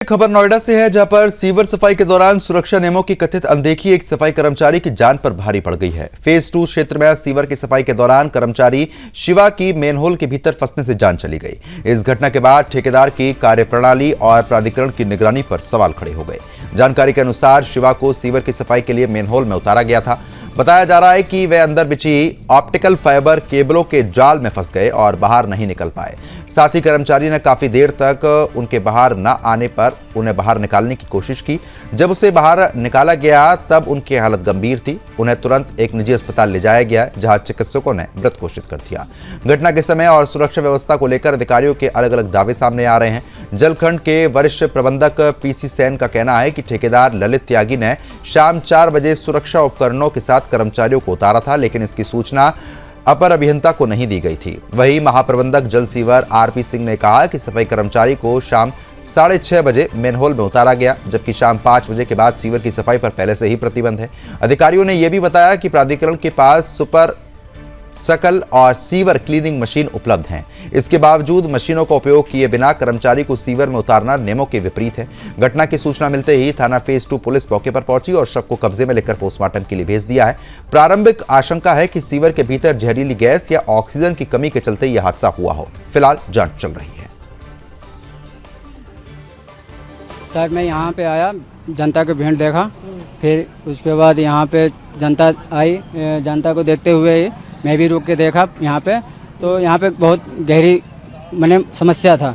खबर नोएडा से है, जहां पर सीवर सफाई के दौरान सुरक्षा नियमों की कथित अनदेखी एक सफाई कर्मचारी की जान पर भारी पड़ गई है। फेज 2 क्षेत्र में सीवर की सफाई के दौरान कर्मचारी शिवा की मेनहोल के भीतर फंसने से जान चली गई। इस घटना के बाद ठेकेदार की कार्यप्रणाली और प्राधिकरण की निगरानी पर सवाल खड़े हो गए। जानकारी के अनुसार शिवा को सीवर की सफाई के लिए मेनहोल में उतारा गया था। बताया जा रहा है कि वे अंदर बिछी ऑप्टिकल फाइबर केबलों के जाल में फंस गए और बाहर नहीं निकल पाए। साथ ही कर्मचारी ने काफी देर तक उनके बाहर न आने पर उन्हें बाहर निकालने की कोशिश की। जब उसे बाहर निकाला गया तब उनकी हालत गंभीर थी। उन्हें तुरंत एक निजी अस्पताल ले जाया गया, जहां चिकित्सकों ने मृत घोषित कर दिया। घटना के समय और सुरक्षा व्यवस्था को लेकर अधिकारियों के अलग अलग दावे सामने आ रहे हैं। जलखंड के वरिष्ठ प्रबंधक पीसी सेन का कहना है कि ठेकेदार ललित त्यागी ने शाम 4 बजे सुरक्षा उपकरणों के साथ कर्मचारियों को उतारा था, लेकिन इसकी सूचना अपर अभियंता को नहीं दी गई थी। वहीं महाप्रबंधक जल सीवर आरपी सिंह ने कहा कि सफाई कर्मचारी को शाम 6:30 बजे मेनहोल में उतारा गया, जबकि शाम 5 बजे के बाद सीवर की सफाई पर पहले से ही प्रतिबंध है। अधिकारियों ने यह भी बताया कि प्राधिकरण के पास सुपर सकल और सीवर क्लीनिंग मशीन उपलब्ध हैं। इसके बावजूद मशीनों का उपयोग किए बिना कर्मचारी को सीवर में उतारना नियमों के विपरीत है। घटना की सूचना मिलते ही थाना फेज 2 पुलिस मौके पर पहुंची और शव को कब्जे में लेकर पोस्टमार्टम के लिए भेज दिया है। प्रारंभिक आशंका है कि सीवर के भीतर जहरीली गैस या ऑक्सीजन की कमी के चलते यह हादसा हुआ हो। फिलहाल जांच चल रही है। सर, मैं यहाँ पे आया, जनता की भीड़ देखा, फिर उसके बाद यहाँ पे जनता आई। जनता को देखते हुए मैं भी रुक के देखा यहाँ पे, तो यहाँ पे बहुत गहरी मैंने समस्या था।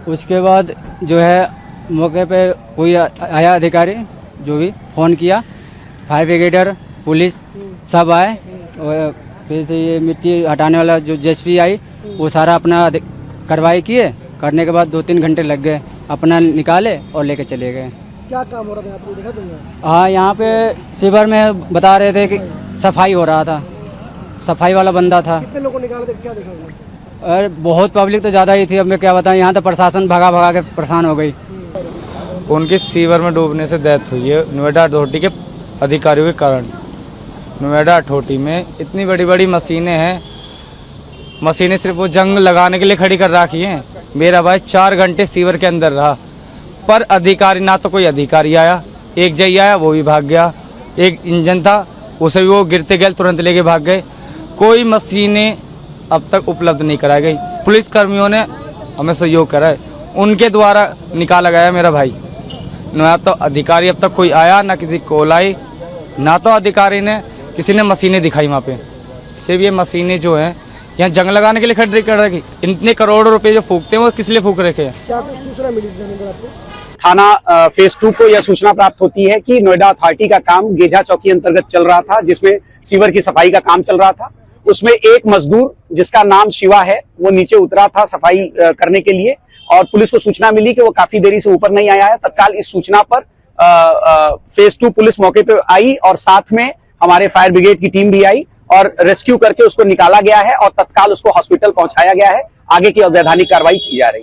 उसके बाद जो है मौके पे कोई आया अधिकारी, जो भी फ़ोन किया, फायर ब्रिगेडर, पुलिस सब आए। और फिर से ये मिट्टी हटाने वाला जो जेसीबी आई, वो सारा अपना कार्रवाई किए। करने के बाद 2-3 घंटे लग गए, अपना निकाले और लेके चले गए। क्या काम हो रहा था आपको देखा तुमने? हाँ, यहाँ पे सीवर में बता रहे थे कि सफाई हो रहा था, सफाई वाला बंदा था। कितने लोगों निकाले थे, क्या देखा तुमने? अरे बहुत पब्लिक तो ज़्यादा ही थी। अब मैं क्या बताऊँ, यहाँ तो प्रशासन भगा भगा के परेशान हो गई। उनकी सीवर में डूबने से डेथ हुई है नोएडा अथॉरिटी के अधिकारियों के कारण। नोएडा अथॉरिटी में इतनी बड़ी बड़ी मशीनें हैं, मशीनें सिर्फ वो जंग लगाने के लिए खड़ी कर रखी हैं। मेरा भाई 4 घंटे सीवर के अंदर रहा, पर अधिकारी ना तो कोई अधिकारी आया। एक जई आया, वो भी भाग गया। एक इंजन था, उसे भी वो गिरते गए तुरंत लेके भाग गए। कोई मशीनें अब तक उपलब्ध नहीं कराई गई। पुलिस कर्मियों ने हमें सहयोग करा है, उनके द्वारा निकाला गया मेरा भाई। ना तो अधिकारी अब तक कोई आया, ना किसी कॉल आई, ना तो अधिकारी ने किसी ने मशीनें दिखाई वहाँ पे। सिर्फ ये मशीनें जो हैं यहाँ जंग लगाने के लिए खड़ी कर रखी। इतने करोड़ों रुपए जो फूकते हैं वो किस लिए फूक रखे हैं? क्या कुछ सूचना मिली थी आपको? थाना फेज 2 को यह सूचना प्राप्त होती है कि नोएडा अथॉरिटी का काम गेजा चौकी अंतर्गत चल रहा था, जिसमें सीवर की सफाई का काम चल रहा था। उसमें एक मजदूर जिसका नाम शिवा है, वो नीचे उतरा था सफाई करने के लिए, और पुलिस को सूचना मिली कि वो काफी देरी से ऊपर नहीं आया है। तत्काल इस सूचना पर फेज 2 पुलिस मौके पर आई और साथ में हमारे फायर ब्रिगेड की टीम भी आई और रेस्क्यू करके उसको निकाला गया है और तत्काल उसको हॉस्पिटल पहुंचाया गया है। आगे की अवैधानिक कार्रवाई की जा रही है।